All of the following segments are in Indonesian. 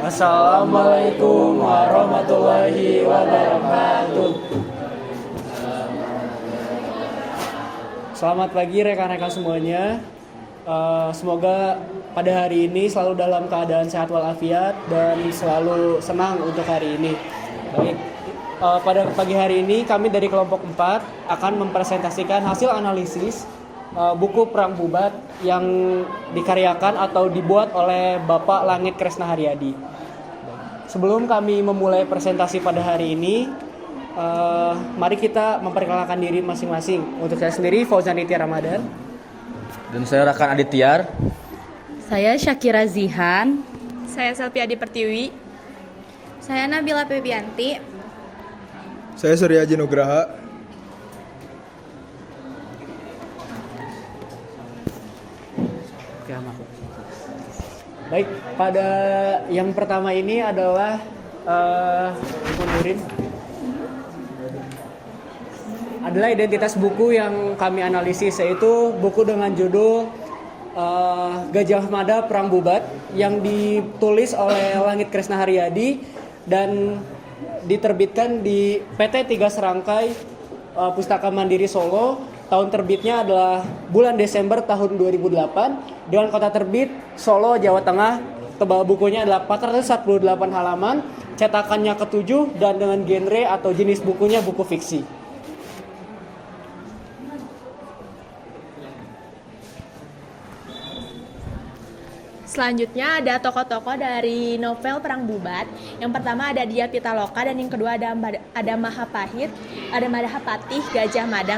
Assalamualaikum warahmatullahi wabarakatuh. Selamat pagi rekan-rekan semuanya. Semoga pada hari ini selalu dalam keadaan sehat walafiat dan selalu senang untuk hari ini. Baik, pada pagi hari ini kami dari kelompok 4 akan mempresentasikan hasil analisis buku Perang Bubat yang dikaryakan atau dibuat oleh Bapak Langit Kresna Haryadi. Sebelum kami memulai presentasi pada hari ini, mari kita memperkenalkan diri masing-masing. Untuk saya sendiri, Fauzan Nitya Ramadan. Dan saya Rakan Adityar. Saya Syakira Zihan. Saya Selvi Adi Pertiwi. Saya Nabila Febianti. Saya Surya Haji Nugraha. Baik, pada yang pertama ini adalah mundurin. Adalah identitas buku yang kami analisis, yaitu buku dengan judul Gajah Mada Perang Bubat yang ditulis oleh Langit Kresna Haryadi dan diterbitkan di PT 3 Serangkai Pustaka Mandiri Solo. Tahun terbitnya adalah bulan Desember tahun 2008 dengan kota terbit Solo, Jawa Tengah. Tebal bukunya adalah 448 halaman, cetakannya ke-7 dan dengan genre atau jenis bukunya buku fiksi. Selanjutnya ada tokoh-tokoh dari novel Perang Bubat. Yang pertama ada Dyah Pitaloka dan yang kedua ada Mahapahit, ada Madahapatih, Gajah Mada.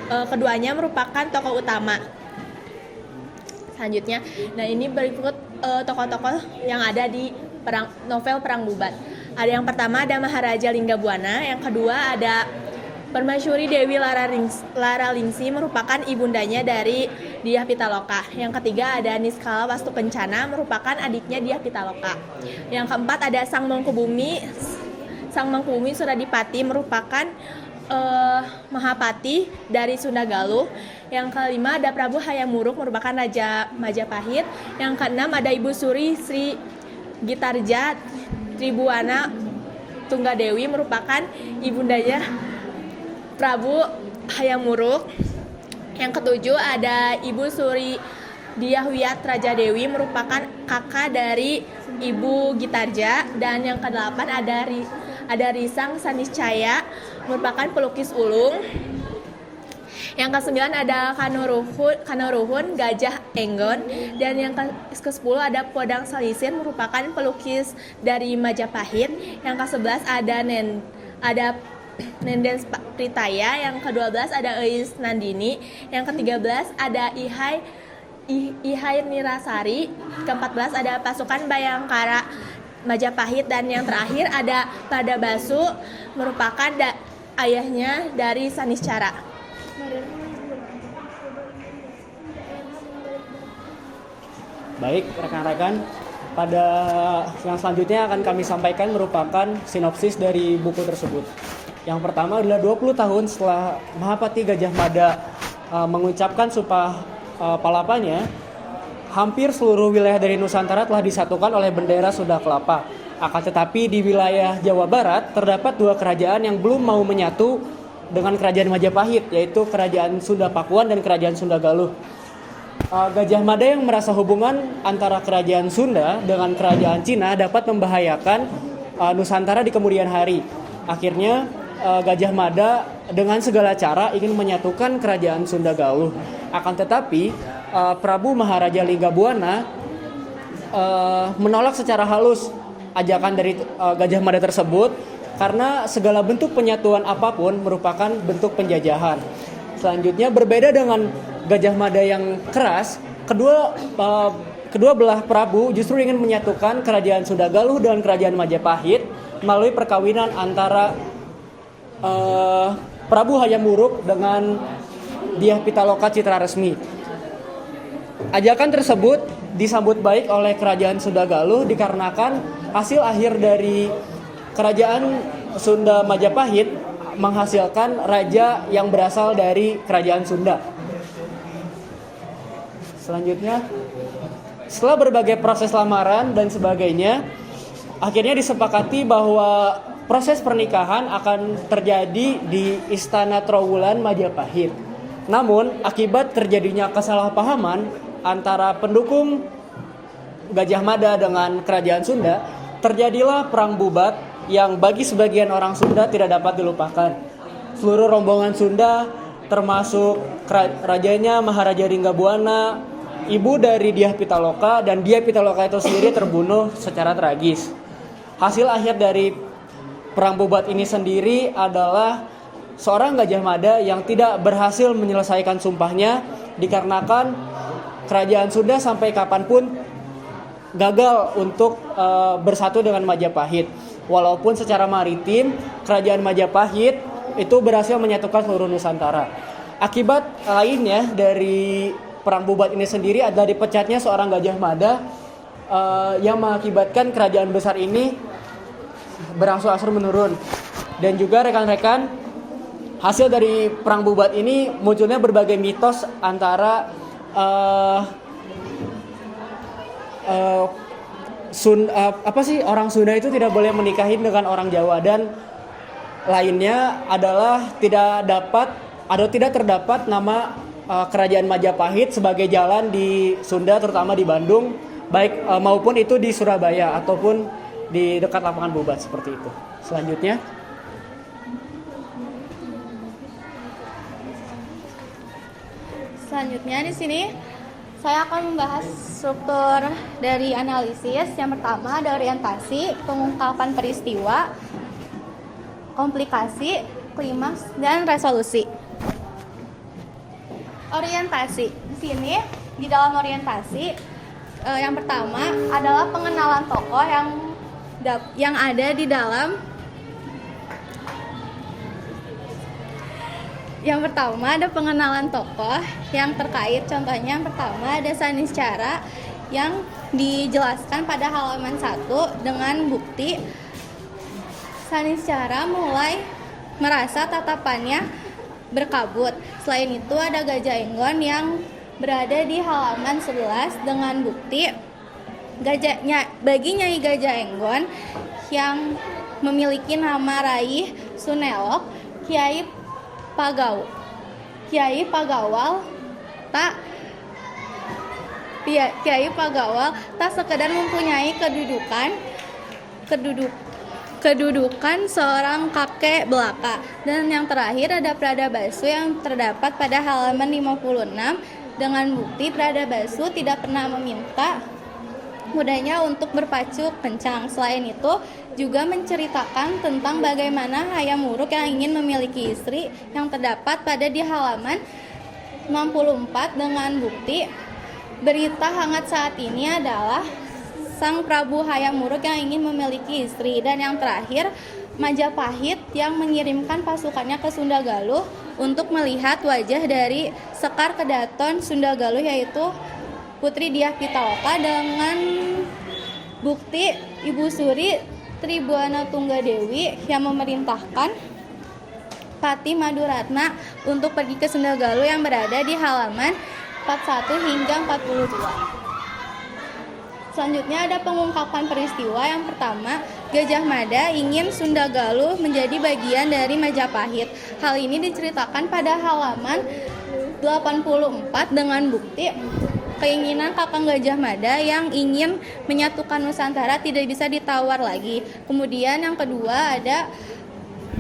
Keduanya merupakan tokoh utama. Selanjutnya, nah ini berikut tokoh-tokoh yang ada di novel Perang Bubat. Ada yang pertama ada Maharaja Linggabuana, yang kedua ada Permaisuri Dewi Laralingsi merupakan ibundanya dari Dyah Pitaloka. Yang ketiga ada Niskala Wastukencana merupakan adiknya Dyah Pitaloka. Yang keempat ada Sang Mangkubumi Suradipati merupakan Mahapati dari Sunda Galuh. Yang kelima ada Prabu Hayam Wuruk merupakan Raja Majapahit. Yang keenam ada Ibu Suri Sri Gitarja Tribuana Tunggadewi merupakan ibundanya Prabu Hayam Wuruk. Yang ketujuh ada Ibu Suri Dyahwiyat Raja Dewi merupakan kakak dari Ibu Gitarja. Dan yang kedelapan ada Risang Saniscaya merupakan pelukis ulung. Yang kesembilan ada Kanuruhun Gajah Enggon. Dan yang ke-10 ada Podang Salisir merupakan pelukis dari Majapahit. Yang ke-11 ada Nenden Pritaya. Yang ke-12 ada Eis Nandini. Yang ke-13 ada Ihai Nirasari. Ke-14 ada pasukan Bayangkara Majapahit. Dan yang terakhir ada Padabasu merupakan ayahnya dari Saniscara. Baik rekan-rekan, pada yang selanjutnya akan kami sampaikan merupakan sinopsis dari buku tersebut. Yang pertama adalah 20 tahun setelah Mahapati Gajah Mada mengucapkan sumpah palapanya, hampir seluruh wilayah dari Nusantara telah disatukan oleh bendera Sunda Kelapa. Akan tetapi di wilayah Jawa Barat terdapat dua kerajaan yang belum mau menyatu dengan kerajaan Majapahit, yaitu kerajaan Sunda Pakuan dan kerajaan Sunda Galuh. Gajah Mada yang merasa hubungan antara kerajaan Sunda dengan kerajaan Cina dapat membahayakan Nusantara di kemudian hari. Akhirnya Gajah Mada dengan segala cara ingin menyatukan kerajaan Sunda Galuh. Akan tetapi Prabu Maharaja Linggabuana menolak secara halus ajakan dari Gajah Mada tersebut karena segala bentuk penyatuan apapun merupakan bentuk penjajahan. Selanjutnya berbeda dengan Gajah Mada yang keras, kedua belah Prabu justru ingin menyatukan kerajaan Sunda Galuh dengan kerajaan Majapahit melalui perkawinan antara Prabu Hayam Wuruk dengan Dyah Pitaloka Citra Resmi. Ajakan tersebut disambut baik oleh kerajaan Sunda Galuh dikarenakan hasil akhir dari kerajaan Sunda Majapahit menghasilkan raja yang berasal dari kerajaan Sunda. Selanjutnya, setelah berbagai proses lamaran dan sebagainya, akhirnya disepakati bahwa proses pernikahan akan terjadi di Istana Trowulan Majapahit. Namun, akibat terjadinya kesalahpahaman antara pendukung Gajah Mada dengan Kerajaan Sunda, terjadilah perang bubat yang bagi sebagian orang Sunda tidak dapat dilupakan. Seluruh rombongan Sunda, termasuk rajanya Maharaja Ringgabuana, ibu dari Dyah Pitaloka, dan Dyah Pitaloka itu sendiri terbunuh secara tragis. Hasil akhir dari perang bubat ini sendiri adalah seorang Gajah Mada yang tidak berhasil menyelesaikan sumpahnya dikarenakan Kerajaan Sunda sampai kapanpun gagal untuk bersatu dengan Majapahit. Walaupun secara maritim Kerajaan Majapahit itu berhasil menyatukan seluruh Nusantara. Akibat lainnya dari perang bubat ini sendiri adalah dipecatnya seorang Gajah Mada yang mengakibatkan kerajaan besar ini berangsur-angsur menurun. Dan juga rekan-rekan, hasil dari perang bubat ini munculnya berbagai mitos antara orang Sunda itu tidak boleh menikahin dengan orang Jawa, dan lainnya adalah tidak terdapat nama Kerajaan Majapahit sebagai jalan di Sunda, terutama di Bandung, baik maupun itu di Surabaya ataupun di dekat lapangan bubat seperti itu. Selanjutnya, di sini saya akan membahas struktur dari analisis. Yang pertama ada orientasi, pengungkapan peristiwa, komplikasi, klimaks, dan resolusi. Orientasi. Di sini di dalam orientasi yang pertama adalah pengenalan tokoh yang ada di dalam. Yang pertama ada pengenalan tokoh yang terkait. Contohnya yang pertama ada Saniscara yang dijelaskan pada halaman 1 dengan bukti Saniscara mulai merasa tatapannya berkabut. Selain itu ada Gajah Enggon yang berada di halaman 11 dengan bukti bagi Nyai Gajah Enggon yang memiliki nama Raih Sunelok, Kiai Pagawal tak sekedar mempunyai kedudukan seorang kakek belaka. Dan yang terakhir ada Pradabasu yang terdapat pada halaman 56 dengan bukti Pradabasu tidak pernah meminta mudanya untuk berpacu kencang. Selain itu juga menceritakan tentang bagaimana Hayam Wuruk yang ingin memiliki istri yang terdapat pada di halaman 64 dengan bukti berita hangat saat ini adalah Sang Prabu Hayam Wuruk yang ingin memiliki istri. Dan yang terakhir Majapahit yang mengirimkan pasukannya ke Sunda Galuh untuk melihat wajah dari Sekar Kedaton Sunda Galuh, yaitu Putri Dyah Pitaloka, dengan bukti Ibu Suri Tribuana Tunggadewi yang memerintahkan Pati Maduratna untuk pergi ke Sunda Galuh yang berada di halaman 41 hingga 42. Selanjutnya ada pengungkapan peristiwa. Yang pertama, Gajah Mada ingin Sunda Galuh menjadi bagian dari Majapahit. Hal ini diceritakan pada halaman 84 dengan bukti keinginan Kakang Gajah Mada yang ingin menyatukan Nusantara tidak bisa ditawar lagi. Kemudian yang kedua ada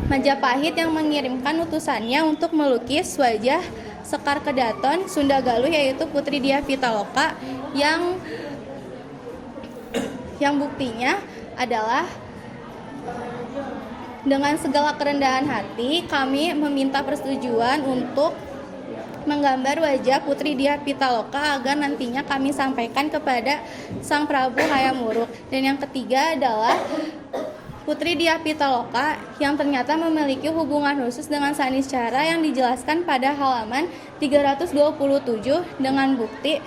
Majapahit yang mengirimkan utusannya untuk melukis wajah Sekar Kedaton Sunda Galuh, yaitu Putri Dyah Pitaloka, yang buktinya adalah dengan segala kerendahan hati kami meminta persetujuan untuk menggambar wajah Putri Dyah Pitaloka agar nantinya kami sampaikan kepada Sang Prabu Hayam Wuruk. Dan yang ketiga adalah Putri Dyah Pitaloka yang ternyata memiliki hubungan khusus dengan Saniscara yang dijelaskan pada halaman 327 dengan bukti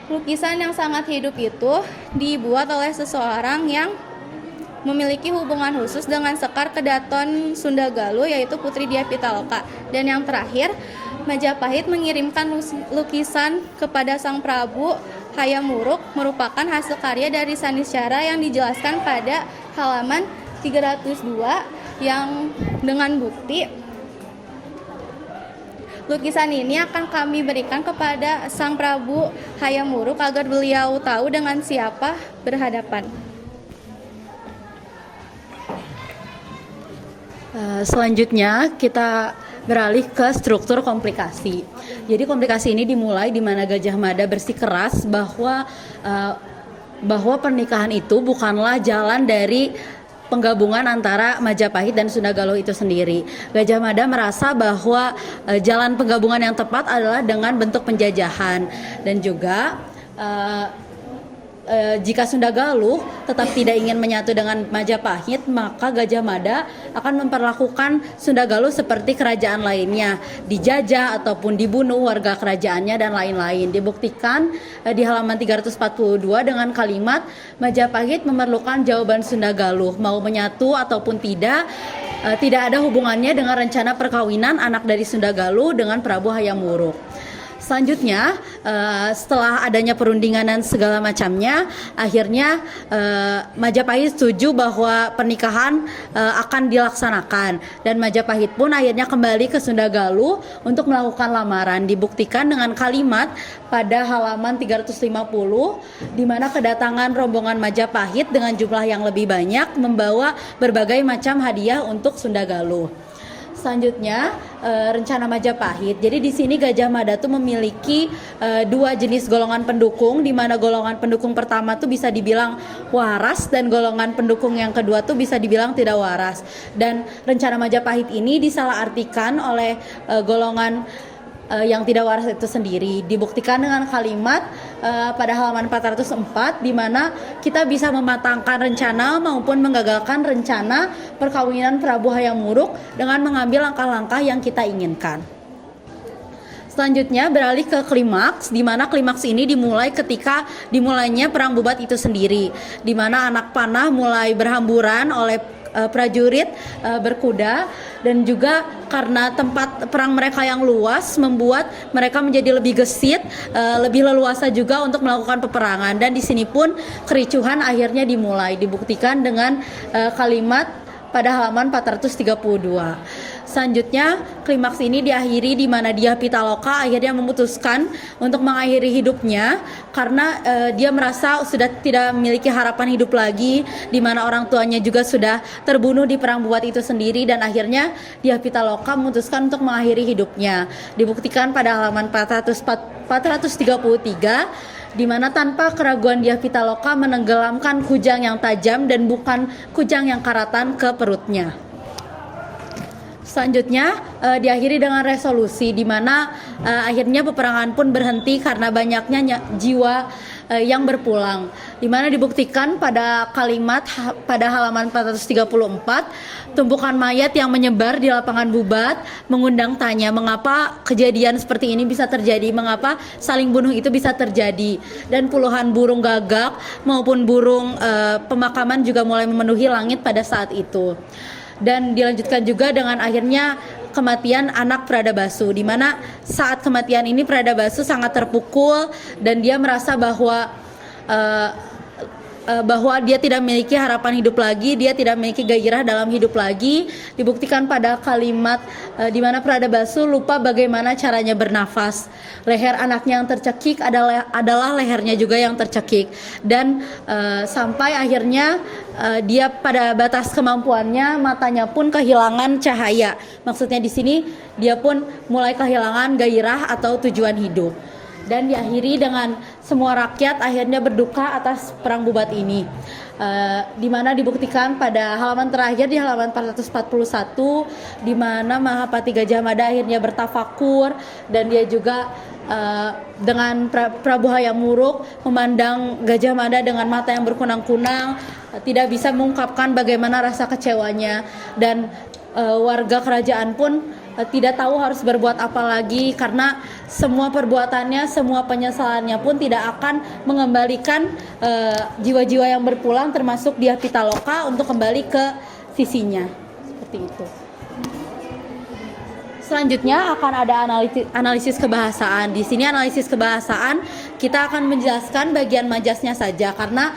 lukisan yang sangat hidup itu dibuat oleh seseorang yang memiliki hubungan khusus dengan Sekar Kedaton Sunda Galuh, yaitu Putri Dyah Pitaloka. Dan yang terakhir, Majapahit mengirimkan lukisan kepada Sang Prabu Hayam Wuruk merupakan hasil karya dari Saniscara yang dijelaskan pada halaman 302 yang dengan bukti lukisan ini akan kami berikan kepada Sang Prabu Hayam Wuruk agar beliau tahu dengan siapa berhadapan. Selanjutnya kita beralih ke struktur komplikasi. Jadi komplikasi ini dimulai di mana Gajah Mada bersikeras bahwa pernikahan itu bukanlah jalan dari penggabungan antara Majapahit dan Sunda Galuh itu sendiri. Gajah Mada merasa bahwa jalan penggabungan yang tepat adalah dengan bentuk penjajahan, dan juga jika Sunda Galuh tetap tidak ingin menyatu dengan Majapahit, maka Gajah Mada akan memperlakukan Sunda Galuh seperti kerajaan lainnya, dijajah ataupun dibunuh warga kerajaannya dan lain-lain. Dibuktikan di halaman 342 dengan kalimat Majapahit memerlukan jawaban Sunda Galuh, mau menyatu ataupun tidak ada hubungannya dengan rencana perkawinan anak dari Sunda Galuh dengan Prabu Hayam Wuruk. Selanjutnya, setelah adanya perundingan dan segala macamnya, akhirnya Majapahit setuju bahwa pernikahan akan dilaksanakan, dan Majapahit pun akhirnya kembali ke Sunda Galuh untuk melakukan lamaran. Dibuktikan dengan kalimat pada halaman 350 di mana kedatangan rombongan Majapahit dengan jumlah yang lebih banyak membawa berbagai macam hadiah untuk Sunda Galuh. Selanjutnya rencana Majapahit. Jadi di sini Gajah Mada tuh memiliki dua jenis golongan pendukung, di mana golongan pendukung pertama tuh bisa dibilang waras dan golongan pendukung yang kedua tuh bisa dibilang tidak waras. Dan rencana Majapahit ini disalahartikan oleh golongan yang tidak waras itu sendiri. Dibuktikan dengan kalimat pada halaman 404 di mana kita bisa mematangkan rencana maupun menggagalkan rencana perkawinan Prabu Hayam Wuruk dengan mengambil langkah-langkah yang kita inginkan. Selanjutnya beralih ke klimaks, di mana klimaks ini dimulai ketika dimulainya perang Bubat itu sendiri, di mana anak panah mulai berhamburan oleh prajurit berkuda, dan juga karena tempat perang mereka yang luas membuat mereka menjadi lebih gesit, lebih leluasa juga untuk melakukan peperangan, dan di sini pun kericuhan akhirnya dimulai. Dibuktikan dengan kalimat pada halaman 432. Selanjutnya klimaks ini diakhiri di mana Dyah Pitaloka akhirnya memutuskan untuk mengakhiri hidupnya karena dia merasa sudah tidak memiliki harapan hidup lagi, di mana orang tuanya juga sudah terbunuh di perang Bubat itu sendiri, dan akhirnya Dyah Pitaloka memutuskan untuk mengakhiri hidupnya. Dibuktikan pada halaman 433 di mana tanpa keraguan Dyah Pitaloka menenggelamkan kujang yang tajam dan bukan kujang yang karatan ke perutnya. Selanjutnya diakhiri dengan resolusi di mana akhirnya peperangan pun berhenti karena banyaknya jiwa yang berpulang, di mana dibuktikan pada kalimat pada halaman 434, tumpukan mayat yang menyebar di lapangan Bubat mengundang tanya mengapa kejadian seperti ini bisa terjadi, mengapa saling bunuh itu bisa terjadi, dan puluhan burung gagak maupun burung pemakaman juga mulai memenuhi langit pada saat itu. Dan dilanjutkan juga dengan akhirnya kematian anak Pradabashu, di mana saat kematian ini Pradabashu sangat terpukul dan dia merasa bahwa dia tidak memiliki harapan hidup lagi, dia tidak memiliki gairah dalam hidup lagi. Dibuktikan pada kalimat di mana Pradabashu lupa bagaimana caranya bernafas. Leher anaknya yang tercekik adalah lehernya juga yang tercekik, dan sampai akhirnya dia pada batas kemampuannya, matanya pun kehilangan cahaya. Maksudnya di sini dia pun mulai kehilangan gairah atau tujuan hidup. Dan diakhiri dengan semua rakyat akhirnya berduka atas perang Bubat ini, di mana dibuktikan pada halaman terakhir di halaman 441 di mana Mahapati Gajah Mada akhirnya bertafakur, dan dia juga dengan Prabu Hayam Wuruk memandang Gajah Mada dengan mata yang berkunang-kunang, tidak bisa mengungkapkan bagaimana rasa kecewanya, dan warga kerajaan pun tidak tahu harus berbuat apa lagi karena semua perbuatannya, semua penyesalannya pun tidak akan mengembalikan jiwa-jiwa yang berpulang termasuk Dyah Pitaloka untuk kembali ke sisinya. Seperti itu. Selanjutnya akan ada analisis kebahasaan. Di sini analisis kebahasaan kita akan menjelaskan bagian majasnya saja karena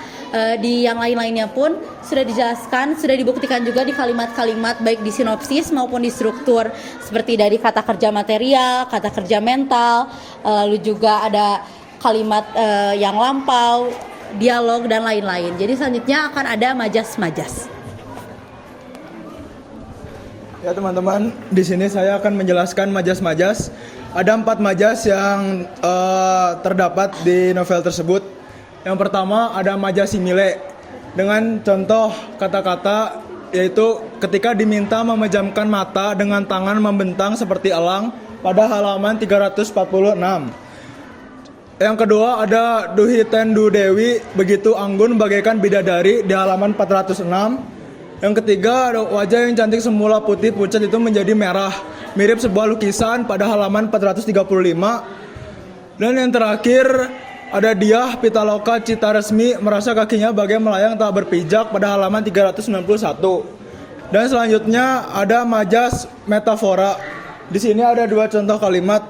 di yang lain-lainnya pun sudah dijelaskan, sudah dibuktikan juga di kalimat-kalimat baik di sinopsis maupun di struktur seperti dari kata kerja material, kata kerja mental, lalu juga ada kalimat yang lampau, dialog dan lain-lain. Jadi selanjutnya akan ada majas-majas. Ya teman-teman, di sini saya akan menjelaskan majas-majas. Ada 4 majas yang terdapat di novel tersebut. Yang pertama ada majas simile dengan contoh kata-kata yaitu ketika diminta memejamkan mata dengan tangan membentang seperti elang pada halaman 346. Yang kedua ada Duhi Tendu Dewi begitu anggun bagaikan bidadari di halaman 406. Yang ketiga ada wajah yang cantik semula putih pucat itu menjadi merah mirip sebuah lukisan pada halaman 435. Dan yang terakhir ada Diah Pitaloka Cita Resmi merasa kakinya bagai melayang tak berpijak pada halaman 391. Dan selanjutnya ada majas metafora. Di sini ada 2 contoh kalimat.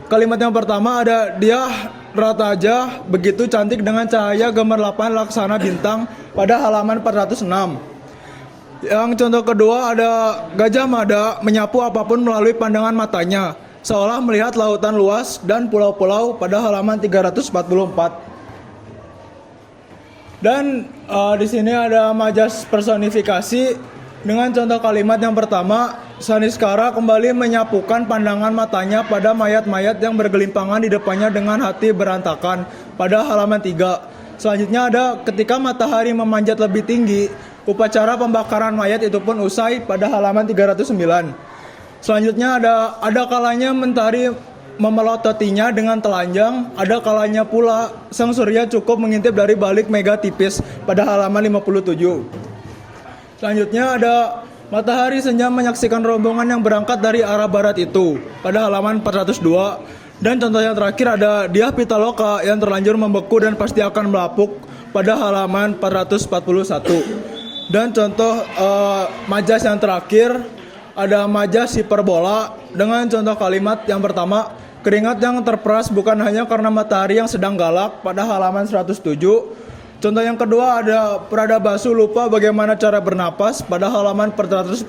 Kalimat yang pertama ada Diah Rataja begitu cantik dengan cahaya gemerlapan laksana bintang pada halaman 406. Yang contoh kedua ada Gajah Mada menyapu apapun melalui pandangan matanya, seolah melihat lautan luas dan pulau-pulau pada halaman 344. Dan di sini ada majas personifikasi dengan contoh kalimat yang pertama, Saniskara kembali menyapukan pandangan matanya pada mayat-mayat yang bergelimpangan di depannya dengan hati berantakan pada halaman 3. Selanjutnya ada ketika matahari memanjat lebih tinggi, upacara pembakaran mayat itu pun usai pada halaman 309. Selanjutnya ada kalanya mentari memelototinya dengan telanjang, ada kalanya pula sang surya cukup mengintip dari balik mega tipis pada halaman 57. Selanjutnya ada matahari senja menyaksikan rombongan yang berangkat dari arah barat itu pada halaman 402. Dan contoh yang terakhir ada Diah Pitaloka yang terlanjur membeku dan pasti akan melapuk pada halaman 441. Dan contoh majas yang terakhir ada majas hiperbola dengan contoh kalimat yang pertama, keringat yang terperas bukan hanya karena matahari yang sedang galak pada halaman 107. Contoh yang kedua ada Pradabasu lupa bagaimana cara bernapas pada halaman 440.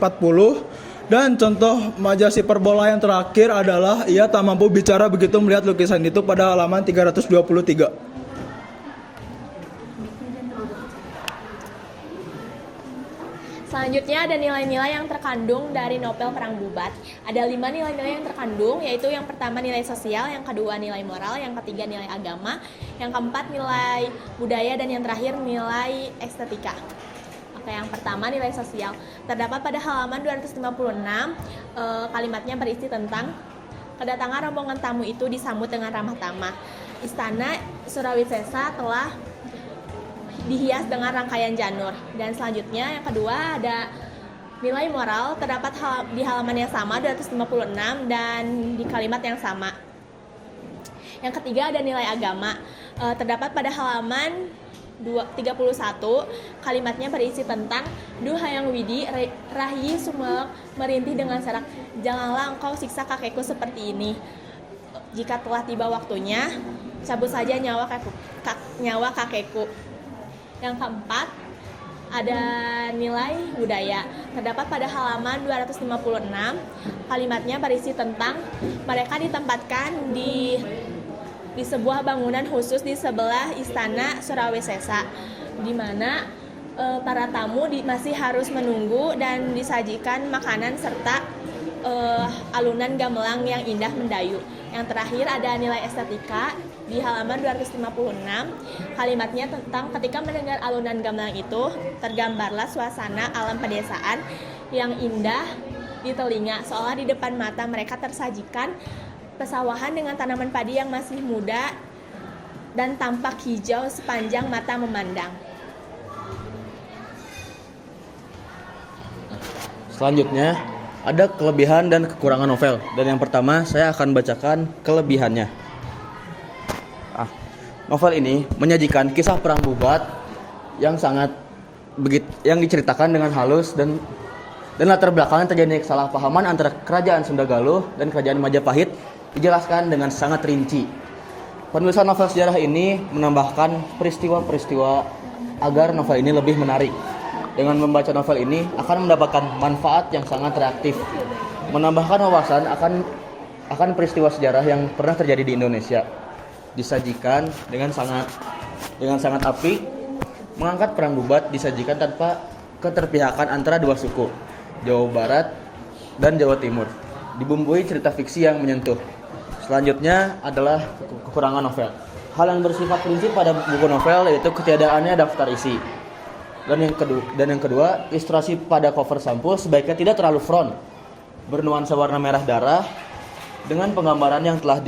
Dan contoh majas hiperbola yang terakhir adalah ia tak mampu bicara begitu melihat lukisan itu pada halaman 323. Selanjutnya ada nilai-nilai yang terkandung dari novel Perang Bubat. Ada 5 nilai-nilai yang terkandung, yaitu yang pertama nilai sosial, yang kedua nilai moral, yang ketiga nilai agama, yang keempat nilai budaya, dan yang terakhir nilai estetika. Oke, yang pertama nilai sosial. Terdapat pada halaman 256, kalimatnya berisi tentang kedatangan rombongan tamu itu disambut dengan ramah tamah. Istana Surawisesa telah dihias dengan rangkaian janur. Dan selanjutnya yang kedua ada nilai moral, terdapat di halaman yang sama 256 dan di kalimat yang sama. Yang ketiga ada nilai agama, terdapat pada halaman 31, kalimatnya berisi tentang Duhayang Widi Rahi Sumelek merintih dengan serak, janganlah engkau siksa kakekku seperti ini. Jika telah tiba waktunya, cabut saja nyawa kakekku. Yang keempat ada nilai budaya, terdapat pada halaman 256, kalimatnya berisi tentang mereka ditempatkan di sebuah bangunan khusus di sebelah Istana Surawisesa, di mana para tamu masih harus menunggu dan disajikan makanan serta alunan gamelan yang indah mendayu. Yang terakhir ada nilai estetika di halaman 256, kalimatnya tentang ketika mendengar alunan gamelan itu tergambarlah suasana alam pedesaan yang indah di telinga, seolah di depan mata mereka tersajikan pesawahan dengan tanaman padi yang masih muda dan tampak hijau sepanjang mata memandang. Selanjutnya ada kelebihan dan kekurangan novel. Dan yang pertama saya akan bacakan kelebihannya. Novel ini menyajikan kisah perang Bubat yang diceritakan dengan halus dan dan latar belakang terjadinya kesalahpahaman antara kerajaan Sunda Galuh dan kerajaan Majapahit dijelaskan dengan sangat rinci. Penulisan novel sejarah ini menambahkan peristiwa-peristiwa agar novel ini lebih menarik. Dengan membaca novel ini akan mendapatkan manfaat yang sangat reaktif, menambahkan wawasan akan peristiwa sejarah yang pernah terjadi di Indonesia. Disajikan dengan sangat apik, mengangkat perang Bubat disajikan tanpa keterpihakan antara dua suku, Jawa Barat dan Jawa Timur. Dibumbui cerita fiksi yang menyentuh. Selanjutnya adalah kekurangan novel. Hal yang bersifat prinsip pada buku novel yaitu ketiadaannya daftar isi. Dan yang kedua, ilustrasi pada cover sampul sebaiknya tidak terlalu front, bernuansa warna merah darah dengan penggambaran yang telah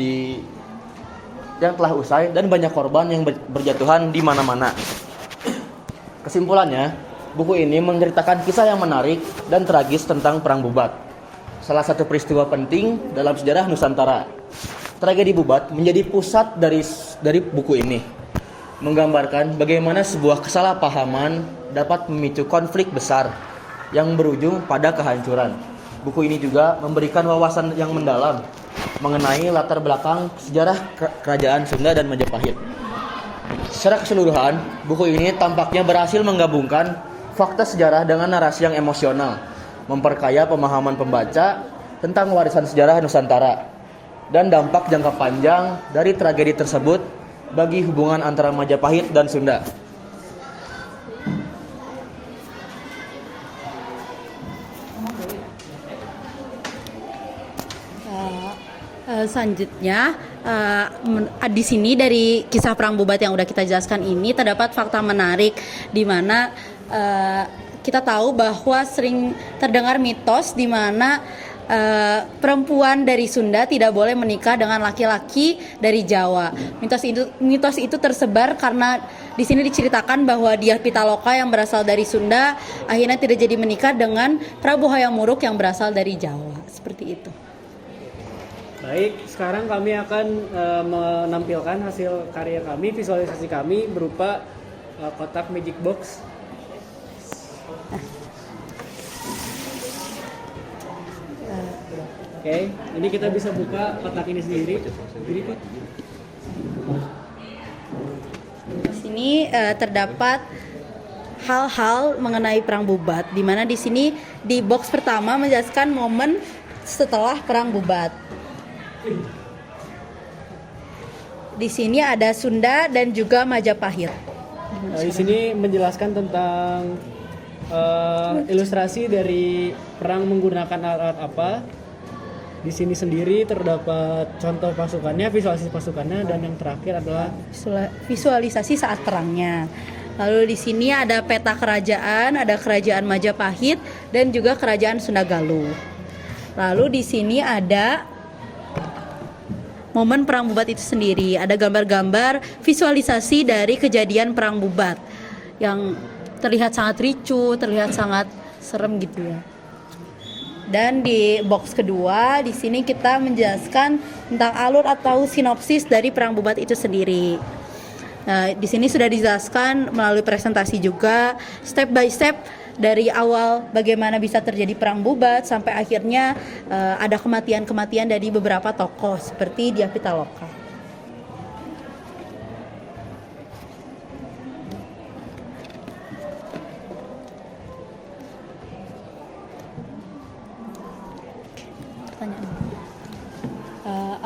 usai dan banyak korban yang berjatuhan di mana-mana. Kesimpulannya, buku ini menceritakan kisah yang menarik dan tragis tentang Perang Bubat, salah satu peristiwa penting dalam sejarah Nusantara. Tragedi Bubat menjadi pusat dari buku ini, menggambarkan bagaimana sebuah kesalahpahaman dapat memicu konflik besar yang berujung pada kehancuran. Buku ini juga memberikan wawasan yang mendalam mengenai latar belakang sejarah kerajaan Sunda dan Majapahit. Secara keseluruhan, buku ini tampaknya berhasil menggabungkan fakta sejarah dengan narasi yang emosional, memperkaya pemahaman pembaca tentang warisan sejarah Nusantara dan dampak jangka panjang dari tragedi tersebut bagi hubungan antara Majapahit dan Sunda. Selanjutnya di sini dari kisah Perang Bubat yang udah kita jelaskan ini terdapat fakta menarik di mana kita tahu bahwa sering terdengar mitos di mana perempuan dari Sunda tidak boleh menikah dengan laki-laki dari Jawa. Mitos itu tersebar karena di sini diceritakan bahwa Dyah Pitaloka yang berasal dari Sunda akhirnya tidak jadi menikah dengan Prabu Hayam Wuruk yang berasal dari Jawa. Seperti itu. Baik, sekarang kami akan menampilkan hasil karya kami, visualisasi kami berupa kotak magic box. Oke, ini kita bisa buka kotak ini sendiri. Di sini terdapat hal-hal mengenai Perang Bubat, di mana di sini di box pertama menjelaskan momen setelah Perang Bubat. Di sini ada Sunda dan juga Majapahit. Di sini menjelaskan tentang ilustrasi dari perang menggunakan alat apa. Di sini sendiri terdapat contoh pasukannya, visualisasi pasukannya, dan yang terakhir adalah Visualisasi saat perangnya. Lalu di sini ada peta kerajaan, ada kerajaan Majapahit dan juga kerajaan Sunda Galuh. Lalu di sini ada momen Perang Bubat itu sendiri, ada gambar-gambar visualisasi dari kejadian Perang Bubat yang terlihat sangat ricu, terlihat sangat serem gitu ya. Dan di box kedua di sini kita menjelaskan tentang alur atau sinopsis dari Perang Bubat itu sendiri. Nah, di sini sudah dijelaskan melalui presentasi juga step by step dari awal bagaimana bisa terjadi Perang Bubat sampai akhirnya ada kematian-kematian dari beberapa tokoh seperti Dyah Pitaloka.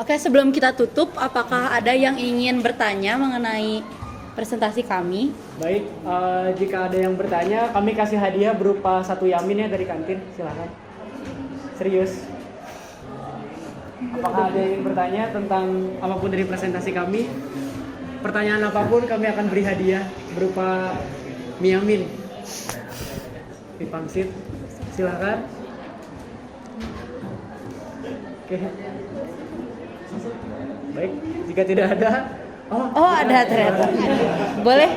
Oke, sebelum kita tutup, apakah ada yang ingin bertanya mengenai presentasi kami? baik. Jika ada yang bertanya, kami kasih hadiah berupa 1 yamin ya dari kantin. Silakan. Serius. Apakah ada yang ingin bertanya tentang apapun dari presentasi kami? Pertanyaan apapun kami akan beri hadiah berupa mie yamin. Di pangsit. Silakan. Oke. Baik, jika tidak ada, ada ternyata. Boleh?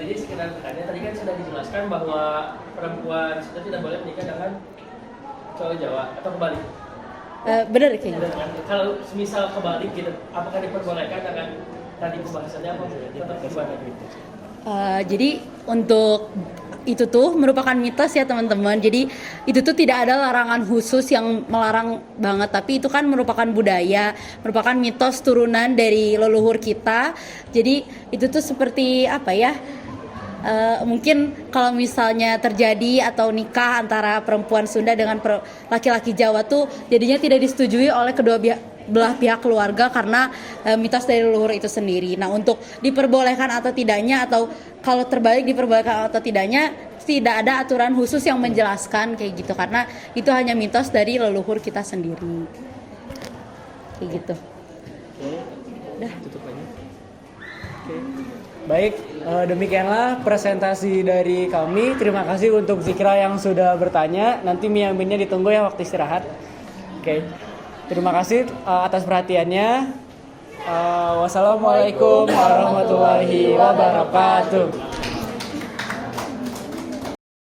Jadi sekedar bertanya, tadi kan sudah dijelaskan bahwa perempuan sudah tidak boleh menikah dengan cowok Jawa atau kebalik. Benar kayaknya. Kalau misal kebalik gitu, apakah diperbolehkan dengan tadi pembahasannya apa tetap gimana gitu? Jadi untuk itu tuh merupakan mitos ya teman-teman. Jadi itu tuh tidak ada larangan khusus yang melarang banget, tapi itu kan merupakan budaya, merupakan mitos turunan dari leluhur kita. Jadi itu tuh seperti apa ya? Mungkin kalau misalnya terjadi atau nikah antara perempuan Sunda dengan laki-laki Jawa tuh jadinya tidak disetujui oleh kedua belah pihak keluarga karena mitos dari leluhur itu sendiri. Nah, untuk diperbolehkan atau tidaknya, atau kalau terbalik diperbolehkan atau tidaknya, tidak ada aturan khusus yang menjelaskan kayak gitu, karena itu hanya mitos dari leluhur kita sendiri kayak gitu. Udah. Tutup aja. Oke. Baik, demikianlah presentasi dari kami. Terima kasih untuk Zikra yang sudah bertanya. Nanti Miaminnya ditunggu ya waktu istirahat. Oke. Terima kasih atas perhatiannya. Wassalamualaikum warahmatullahi wabarakatuh.